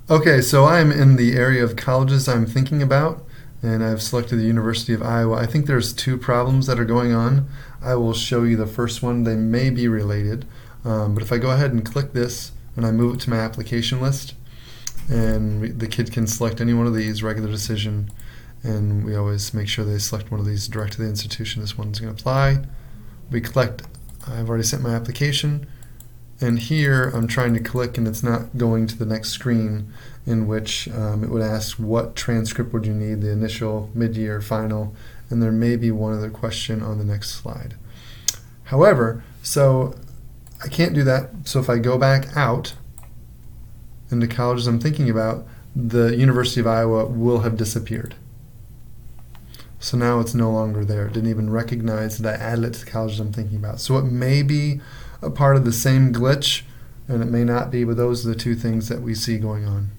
Okay, so I'm in the area of colleges I'm thinking about, and I've selected the University of Iowa. I think there's two problems that are going on. I will show you the first one. They may be related, but if I go ahead and click this and I move it to my application list, and the kid can select any one of these, regular decision, and we always make sure they select one of these direct to the institution. This one's going to apply. We collect, I've already sent my application, and here I'm trying to click and it's not going to the next screen, in which it would ask what transcript would you need, the initial, mid-year, final, and there may be one other question on the next slide. However, so I can't do that, so if I go back out into colleges I'm thinking about, the University of Iowa will have disappeared. So now it's no longer there. It didn't even recognize that I added it to the colleges I'm thinking about. So it may be a part of the same glitch, and it may not be, but those are the two things that we see going on.